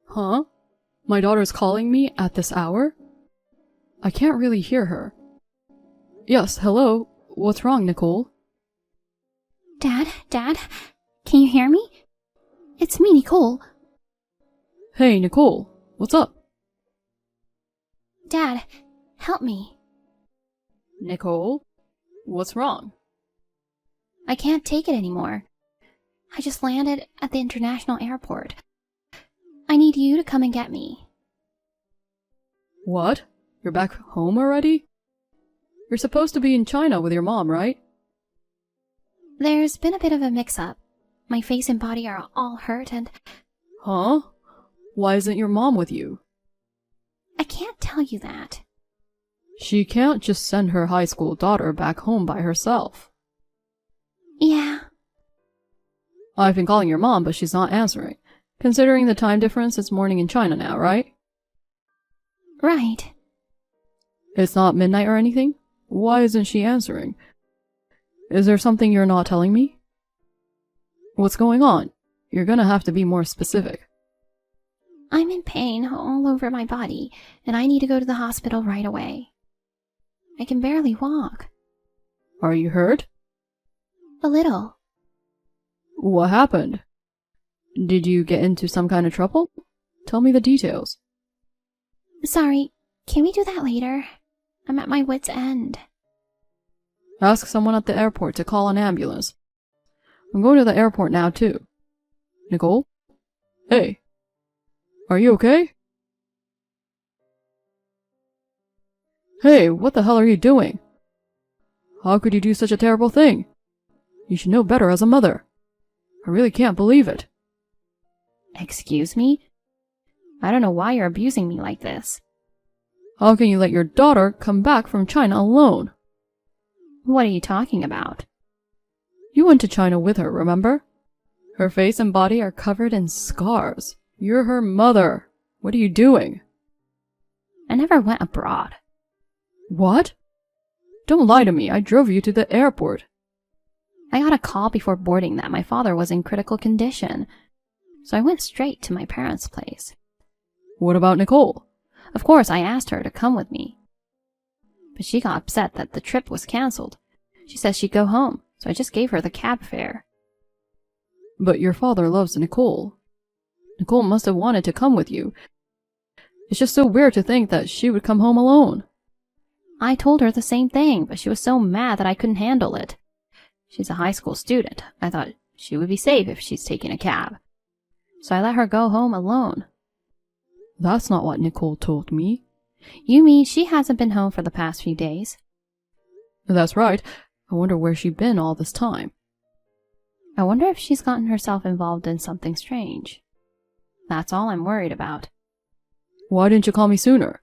Huh? My daughter's calling me at this hour? I can't really hear her. Yes, hello? What's wrong, Nicole? Dad, can you hear me? It's me, Nicole. Hey, Nicole, what's up? Dad, help me. Nicole? What's wrong? I can't take it anymore. I just landed at the international airport. I need you to come and get me. What? You're back home already? You're supposed to be in China with your mom, right? There's been a bit of a mix-up. My face and body are all hurt and... Huh? Why isn't your mom with you? I can't tell you that. She can't just send her high school daughter back home by herself. Yeah. I've been calling your mom, but she's not answering. Considering the time difference, it's morning in China now, right? Right. It's not midnight or anything? Why isn't she answering? Is there something you're not telling me? What's going on? You're gonna have to be more specific. I'm in pain all over my body, and I need to go to the hospital right away. I can barely walk. Are you hurt? A little. What happened? Did you get into some kind of trouble? Tell me the details. Sorry, can we do that later? I'm at my wit's end. Ask someone at the airport to call an ambulance. I'm going to the airport now, too. Nicole? Hey. Are you okay? Hey, what the hell are you doing? How could you do such a terrible thing? You should know better as a mother. I really can't believe it. Excuse me? I don't know why you're abusing me like this. How can you let your daughter come back from China alone? What are you talking about? You went to China with her, remember? Her face and body are covered in scars. You're her mother. What are you doing? I never went abroad. What? Don't lie to me. I drove you to the airport. I got a call before boarding that my father was in critical condition, so I went straight to my parents' place. What about Nicole? Of course, I asked her to come with me. But she got upset that the trip was cancelled. She says she'd go home, so I just gave her the cab fare. But your father loves Nicole. Nicole must have wanted to come with you. It's just so weird to think that she would come home alone. I told her the same thing, but she was so mad that I couldn't handle it. She's a high school student. I thought she would be safe if she's taking a cab. So I let her go home alone. That's not what Nicole told me. You mean she hasn't been home for the past few days? That's right. I wonder where she's been all this time. I wonder if she's gotten herself involved in something strange. That's all I'm worried about. Why didn't you call me sooner?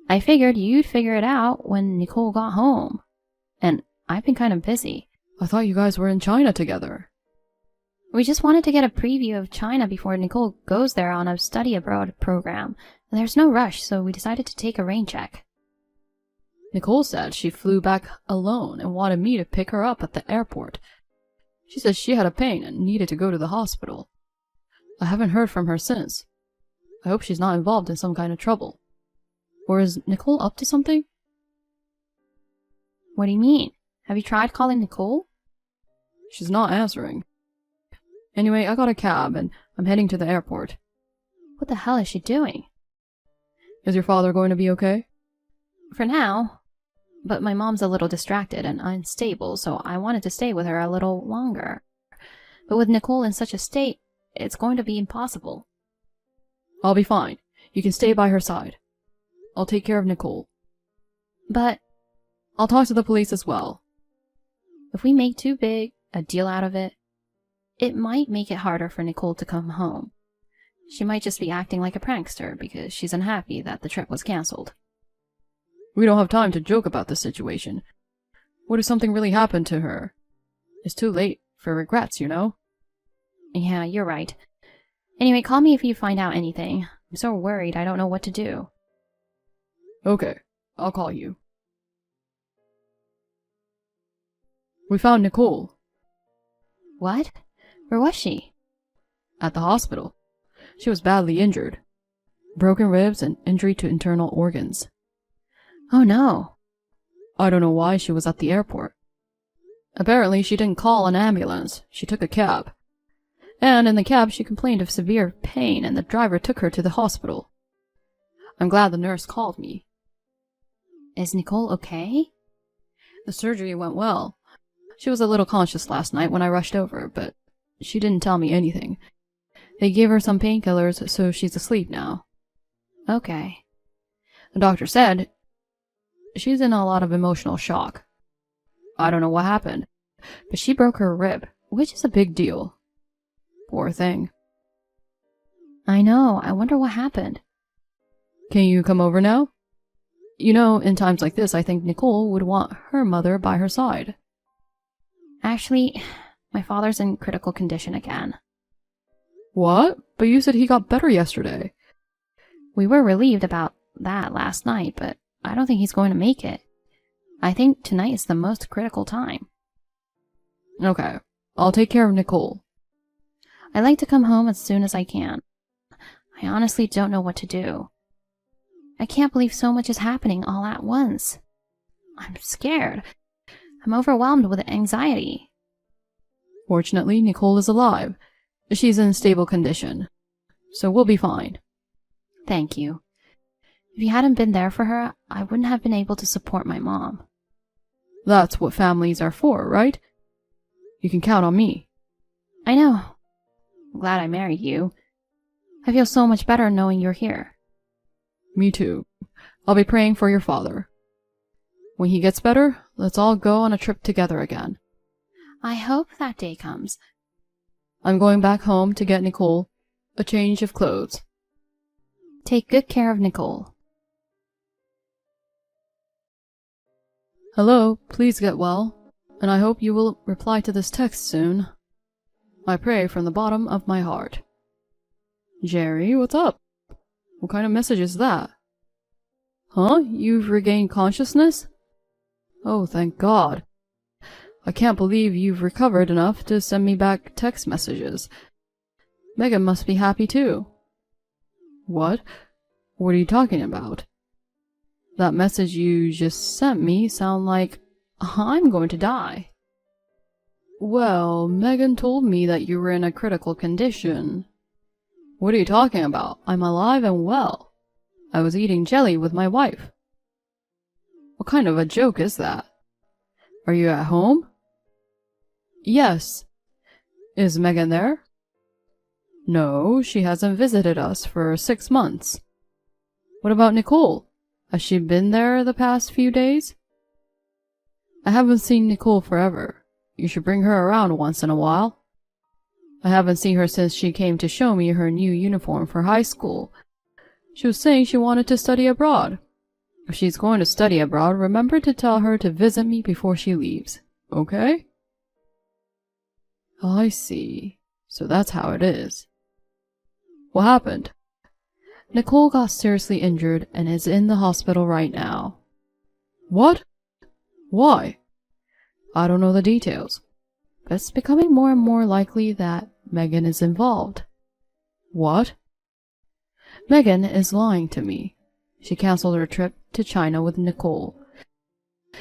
I figured you'd figure it out when Nicole got home. And I've been kind of busy. I thought you guys were in China together. We just wanted to get a preview of China before Nicole goes there on a study abroad program. There's no rush, so we decided to take a rain check. Nicole said she flew back alone and wanted me to pick her up at the airport. She said she had a pain and needed to go to the hospital. I haven't heard from her since. I hope she's not involved in some kind of trouble. Or is Nicole up to something? What do you mean? Have you tried calling Nicole? She's not answering. Anyway, I got a cab and I'm heading to the airport. What the hell is she doing? Is your father going to be okay? For now. But my mom's a little distracted and unstable, so I wanted to stay with her a little longer. But with Nicole in such a state, it's going to be impossible. I'll be fine. You can stay by her side. I'll take care of Nicole. But I'll talk to the police as well. If we make too big a deal out of it, it might make it harder for Nicole to come home. She might just be acting like a prankster because she's unhappy that the trip was cancelled. We don't have time to joke about this situation. What if something really happened to her? It's too late for regrets, you know? Yeah, you're right. Anyway, call me if you find out anything. I'm so worried I don't know what to do. Okay, I'll call you. We found Nicole. What? Where was she? At the hospital. She was badly injured. broken ribs and injury to internal organs. Oh no. I don't know why she was at the airport. Apparently she didn't call an ambulance, she took a cab. And in the cab she complained of severe pain and the driver took her to the hospital. I'm glad the nurse called me. Is Nicole okay? The surgery went well. She was a little conscious last night when I rushed over, but she didn't tell me anything. They gave her some painkillers, so she's asleep now. Okay. The doctor said she's in a lot of emotional shock. I don't know what happened, but she broke her rib, which is a big deal. Poor thing. I know. I wonder what happened. Can you come over now? You know, in times like this, I think Nicole would want her mother by her side. Actually, my father's in critical condition again. What? But you said he got better yesterday. We were relieved about that last night, but I don't think he's going to make it. I think tonight is the most critical time. Okay, I'll take care of Nicole. I'd like to come home as soon as I can. I honestly don't know what to do. I can't believe so much is happening all at once. I'm scared. I'm overwhelmed with anxiety. Fortunately, Nicole is alive. She's in stable condition, so we'll be fine. Thank you. If you hadn't been there for her, I wouldn't have been able to support my mom. That's what families are for, right? You can count on me. I know. I'm glad I married you. I feel so much better knowing you're here. Me too. I'll be praying for your father. When he gets better, let's all go on a trip together again. I hope that day comes. I'm going back home to get Nicole a change of clothes. Take good care of Nicole. Hello, please get well, and I hope you will reply to this text soon. I pray from the bottom of my heart. Jerry, what's up? What kind of message is that? Huh? You've regained consciousness? Oh, thank God. I can't believe you've recovered enough to send me back text messages. Megan must be happy too. What? What are you talking about? That message you just sent me sound like I'm going to die. Well, Megan told me that you were in a critical condition. What are you talking about? I'm alive and well. I was eating jelly with my wife. What kind of a joke is that? Are you at home? Yes. Is Megan there? No, she hasn't visited us for 6 months. What about Nicole? Has she been there the past few days? I haven't seen Nicole forever. You should bring her around once in a while. I haven't seen her since she came to show me her new uniform for high school. She was saying she wanted to study abroad. If she's going to study abroad, remember to tell her to visit me before she leaves, okay? I see. So that's how it is. What happened? Nicole got seriously injured and is in the hospital right now. What? Why? I don't know the details, but it's becoming more and more likely that Megan is involved. What? Megan is lying to me. She canceled her trip to China with Nicole.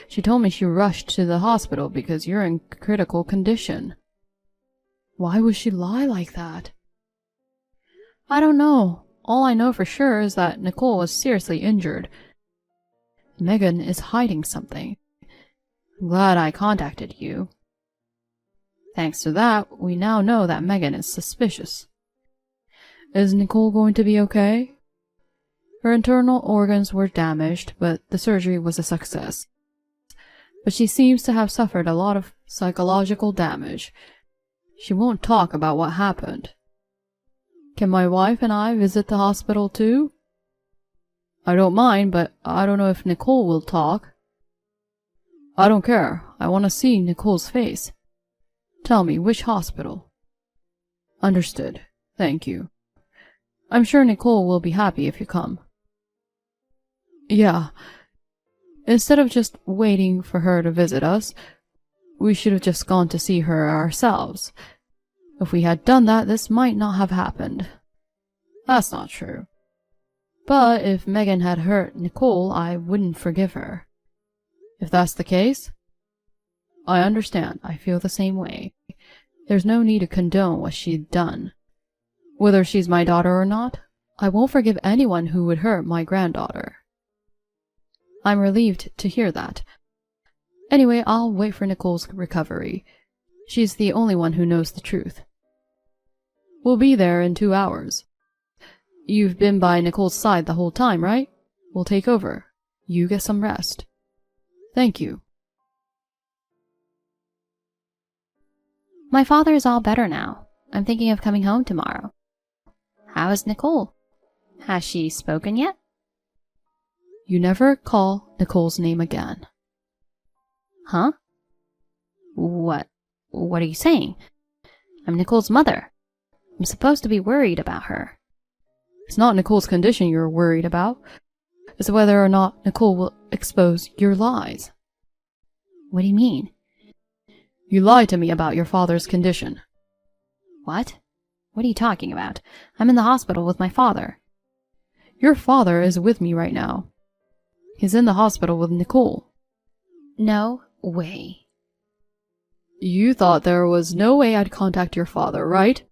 She told me she rushed to the hospital because you're in critical condition. Why would she lie like that? I don't know. All I know for sure is that Nicole was seriously injured. Megan is hiding something. I'm glad I contacted you. Thanks to that, we now know that Megan is suspicious. Is Nicole going to be okay? Her internal organs were damaged, but the surgery was a success. But she seems to have suffered a lot of psychological damage. She won't talk about what happened. Can my wife and I visit the hospital too? I don't mind, but I don't know if Nicole will talk. I don't care. I want to see Nicole's face. Tell me, which hospital? Understood. Thank you. I'm sure Nicole will be happy if you come. Yeah. Instead of just waiting for her to visit us, we should have just gone to see her ourselves. If we had done that, this might not have happened. That's not true. But if Megan had hurt Nicole, I wouldn't forgive her. If that's the case, I understand. I feel the same way. There's no need to condone what she'd done. Whether she's my daughter or not, I won't forgive anyone who would hurt my granddaughter. I'm relieved to hear that. Anyway, I'll wait for Nicole's recovery. She's the only one who knows the truth. We'll be there in 2 hours. You've been by Nicole's side the whole time, right? We'll take over. You get some rest. Thank you. My father is all better now. I'm thinking of coming home tomorrow. How is Nicole? Has she spoken yet? You never call Nicole's name again. Huh? What are you saying? I'm Nicole's mother. I'm supposed to be worried about her. It's not Nicole's condition you're worried about. It's whether or not Nicole will expose your lies. What do you mean? You lied to me about your father's condition. What? What are you talking about? I'm in the hospital with my father. Your father is with me right now. He's in the hospital with Nicole. No way. You thought there was no way I'd contact your father, right?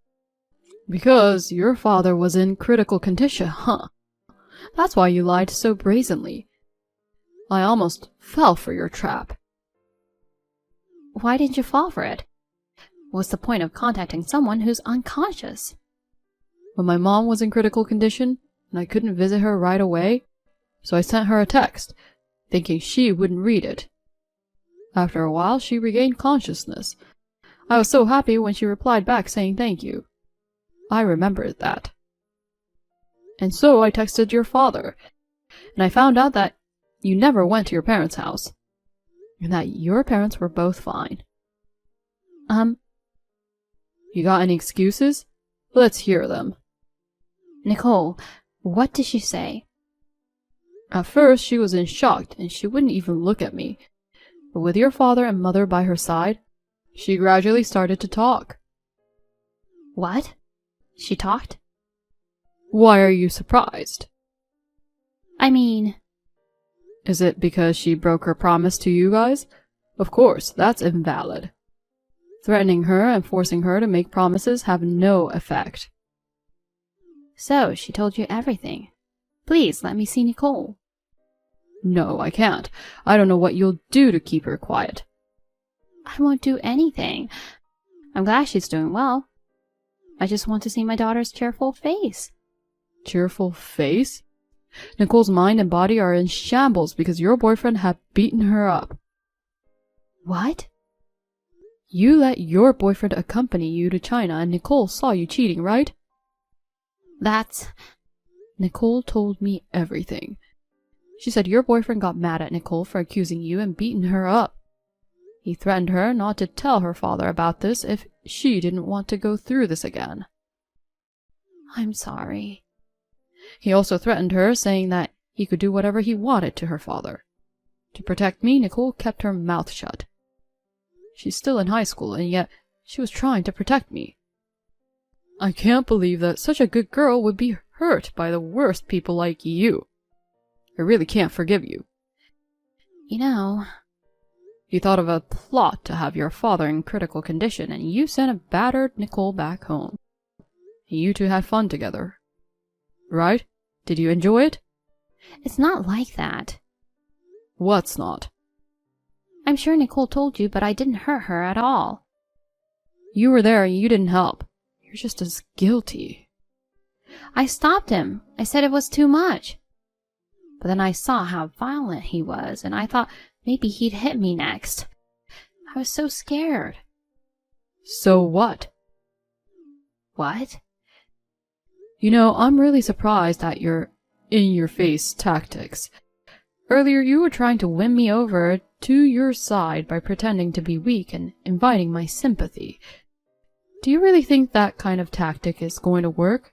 Because your father was in critical condition, huh? That's why you lied so brazenly. I almost fell for your trap. Why didn't you fall for it? What's the point of contacting someone who's unconscious? When my mom was in critical condition, and I couldn't visit her right away, so I sent her a text, thinking she wouldn't read it. After a while, she regained consciousness. I was so happy when she replied back saying thank you. I remembered that. And so I texted your father, and I found out that you never went to your parents' house, and that your parents were both fine. You got any excuses? Let's hear them. Nicole, what did she say? At first, she was in shock, and she wouldn't even look at me. But with your father and mother by her side, she gradually started to talk. What? She talked? Why are you surprised? I mean... Is it because she broke her promise to you guys? Of course, that's invalid. Threatening her and forcing her to make promises have no effect. So, she told you everything. Please, let me see Nicole. No, I can't. I don't know what you'll do to keep her quiet. I won't do anything. I'm glad she's doing well. I just want to see my daughter's cheerful face. Cheerful face? Nicole's mind and body are in shambles because your boyfriend had beaten her up. What? You let your boyfriend accompany you to China and Nicole saw you cheating, right? That's... Nicole told me everything. She said your boyfriend got mad at Nicole for accusing you and beaten her up. He threatened her not to tell her father about this if she didn't want to go through this again. I'm sorry. He also threatened her, saying that he could do whatever he wanted to her father. To protect me, Nicole kept her mouth shut. She's still in high school, and yet she was trying to protect me. I can't believe that such a good girl would be hurt by the worst people like you. I really can't forgive you. You know... You thought of a plot to have your father in critical condition, and you sent a battered Nicole back home. You two had fun together. Right? Did you enjoy it? It's not like that. What's not? I'm sure Nicole told you, but I didn't hurt her at all. You were there and you didn't help. You're just as guilty. I stopped him. I said it was too much. But then I saw how violent he was, and I thought maybe he'd hit me next. I was so scared. So what? What? You know, I'm really surprised at your in-your-face tactics. Earlier you were trying to win me over to your side by pretending to be weak and inviting my sympathy. Do you really think that kind of tactic is going to work?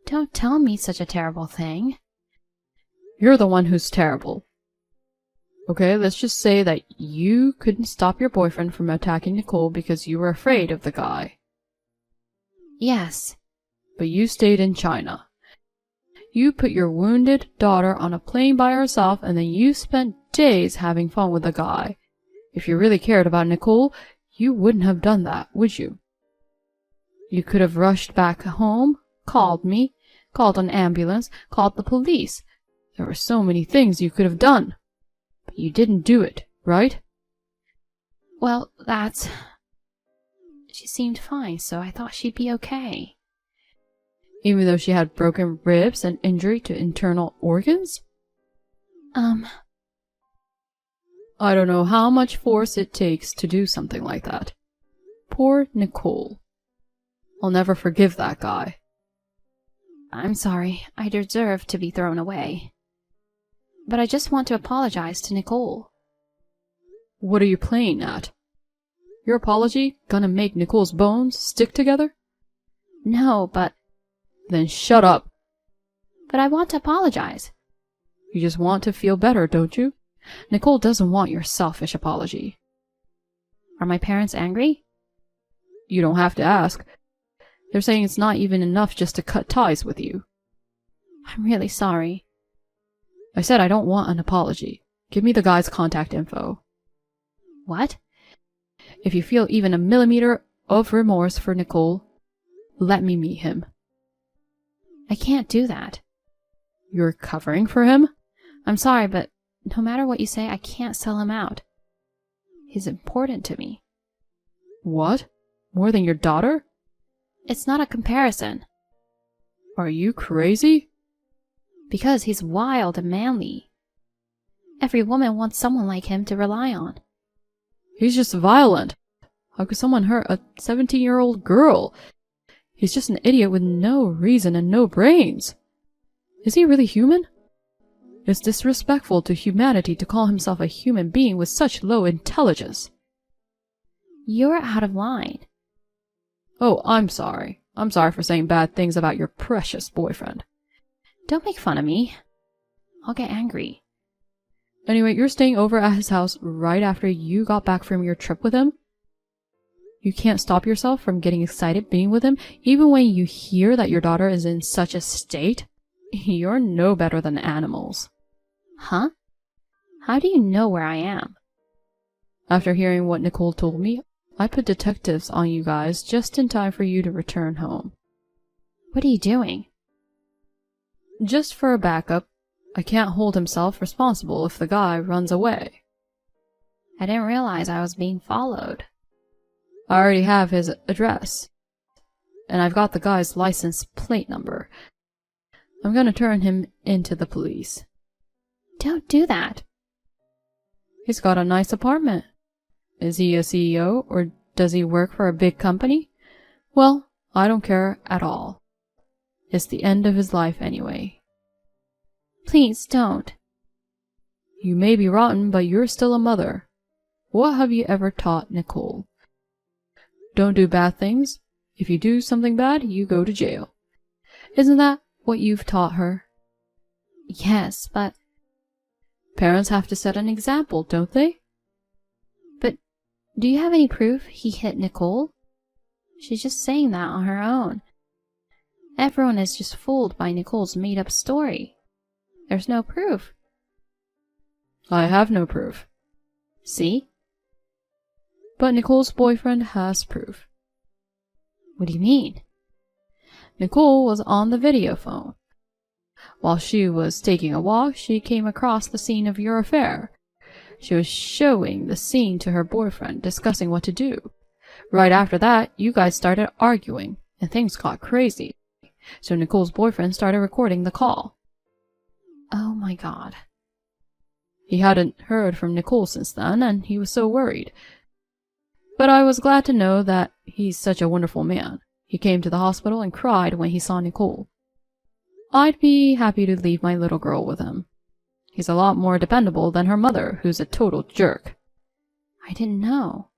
Don't tell me such a terrible thing. You're the one who's terrible. Okay, let's just say that you couldn't stop your boyfriend from attacking Nicole because you were afraid of the guy. Yes. But you stayed in China. You put your wounded daughter on a plane by herself, and then you spent days having fun with a guy. If you really cared about Nicole, you wouldn't have done that, would you? You could have rushed back home, called me, called an ambulance, called the police. There were so many things you could have done. But you didn't do it, right? Well, that's... She seemed fine, so I thought she'd be okay. Even though she had broken ribs and injury to internal organs? I don't know how much force it takes to do something like that. Poor Nicole. I'll never forgive that guy. I'm sorry. I deserve to be thrown away. But I just want to apologize to Nicole. What are you playing at? Your apology gonna make Nicole's bones stick together? No, but... Then shut up. But I want to apologize. You just want to feel better, don't you? Nicole doesn't want your selfish apology. Are my parents angry? You don't have to ask. They're saying it's not even enough just to cut ties with you. I'm really sorry. I said I don't want an apology. Give me the guy's contact info. What? If you feel even a millimeter of remorse for Nicole, let me meet him. I can't do that. You're covering for him? I'm sorry, but no matter what you say, I can't sell him out. He's important to me. What? More than your daughter? It's not a comparison. Are you crazy? Because he's wild and manly. Every woman wants someone like him to rely on. He's just violent. How could someone hurt a 17-year-old girl? He's just an idiot with no reason and no brains. Is he really human? It's disrespectful to humanity to call himself a human being with such low intelligence. You're out of line. Oh, I'm sorry. I'm sorry for saying bad things about your precious boyfriend. Don't make fun of me. I'll get angry. Anyway, you're staying over at his house right after you got back from your trip with him? You can't stop yourself from getting excited being with him, even when you hear that your daughter is in such a state? You're no better than animals. Huh? How do you know where I am? After hearing what Nicole told me, I put detectives on you guys just in time for you to return home. What are you doing? Just for a backup. I can't hold himself responsible if the guy runs away. I didn't realize I was being followed. I already have his address. And I've got the guy's license plate number. I'm gonna turn him into the police. Don't do that. He's got a nice apartment. Is he a CEO or does he work for a big company? Well, I don't care at all. It's the end of his life anyway. Please don't. You may be rotten, but you're still a mother. What have you ever taught Nicole? Don't do bad things. If you do something bad, you go to jail. Isn't that what you've taught her? Yes, but... Parents have to set an example, don't they? But do you have any proof he hit Nicole? She's just saying that on her own. Everyone is just fooled by Nicole's made-up story. There's no proof. I have no proof. See? But Nicole's boyfriend has proof. What do you mean? Nicole was on the video phone. While she was taking a walk, she came across the scene of your affair. She was showing the scene to her boyfriend, discussing what to do. Right after that, you guys started arguing, and things got crazy. So Nicole's boyfriend started recording the call. Oh my god. He hadn't heard from Nicole since then, and he was so worried. But I was glad to know that he's such a wonderful man. He came to the hospital and cried when he saw Nicole. I'd be happy to leave my little girl with him. He's a lot more dependable than her mother, who's a total jerk. I didn't know.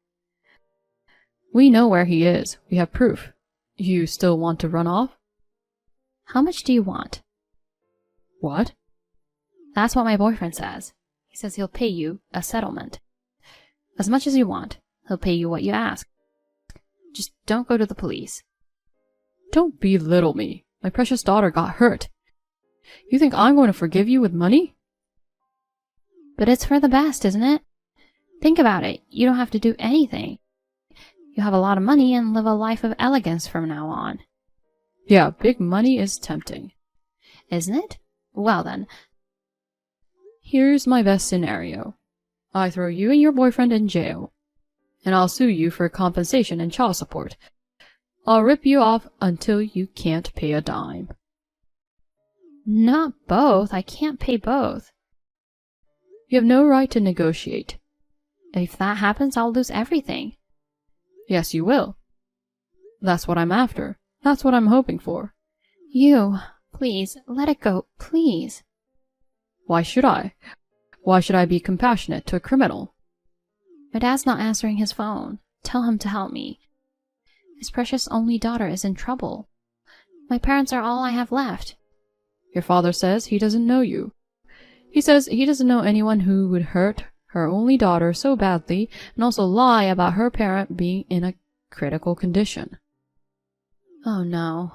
We know where he is. We have proof. You still want to run off? How much do you want? What? That's what my boyfriend says. He says he'll pay you a settlement. As much as you want. He'll pay you what you ask. Just don't go to the police. Don't belittle me. My precious daughter got hurt. You think I'm going to forgive you with money? But it's for the best, isn't it? Think about it. You don't have to do anything. You have a lot of money and live a life of elegance from now on. Yeah, big money is tempting. Isn't it? Well then. Here's my best scenario. I throw you and your boyfriend in jail, and I'll sue you for compensation and child support. I'll rip you off until you can't pay a dime. Not both. I can't pay both. You have no right to negotiate. If that happens, I'll lose everything. Yes, you will. That's what I'm after. That's what I'm hoping for. You, please, let it go, please. Why should I? Why should I be compassionate to a criminal? My dad's not answering his phone. Tell him to help me. His precious only daughter is in trouble. My parents are all I have left. Your father says he doesn't know you. He says he doesn't know anyone who would hurt her only daughter so badly and also lie about her parent being in a critical condition. Oh no.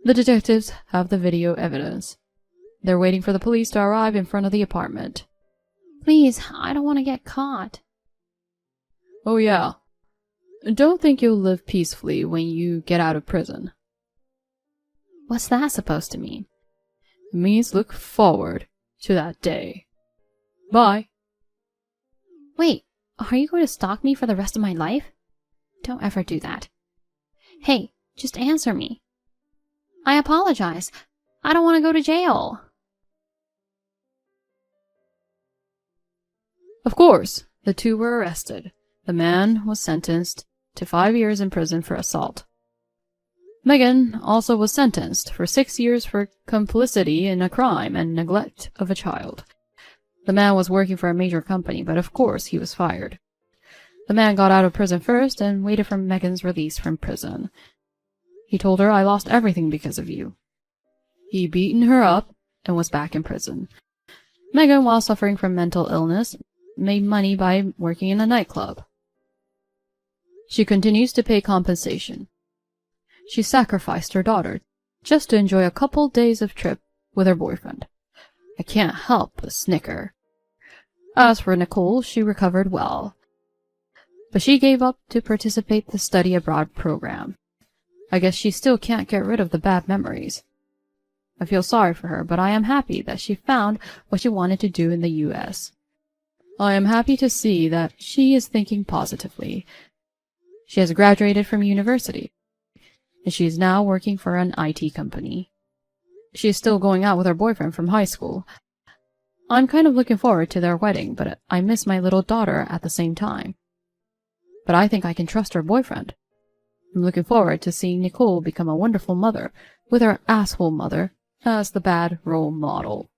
The detectives have the video evidence. They're waiting for the police to arrive in front of the apartment. Please, I don't want to get caught. Oh yeah. Don't think you'll live peacefully when you get out of prison. What's that supposed to mean? It means look forward to that day. Bye. Wait, are you going to stalk me for the rest of my life? Don't ever do that. Hey, just answer me. I apologize. I don't want to go to jail. Of course, the two were arrested. The man was sentenced to 5 years in prison for assault. Megan also was sentenced for 6 years for complicity in a crime and neglect of a child. The man was working for a major company, but of course he was fired. The man got out of prison first and waited for Megan's release from prison. He told her, "I lost everything because of you." He beaten her up and was back in prison. Megan, while suffering from mental illness, made money by working in a nightclub. She continues to pay compensation. She sacrificed her daughter just to enjoy a couple days of trip with her boyfriend. I can't help but snicker. As for Nicole, she recovered well, but she gave up to participate in the study abroad program. I guess she still can't get rid of the bad memories. I feel sorry for her, but I am happy that she found what she wanted to do in the US. I am happy to see that she is thinking positively. She has graduated from university, and she is now working for an IT company. She is still going out with her boyfriend from high school. I'm kind of looking forward to their wedding, but I miss my little daughter at the same time. But I think I can trust her boyfriend. I'm looking forward to seeing Nicole become a wonderful mother, with her asshole mother as the bad role model.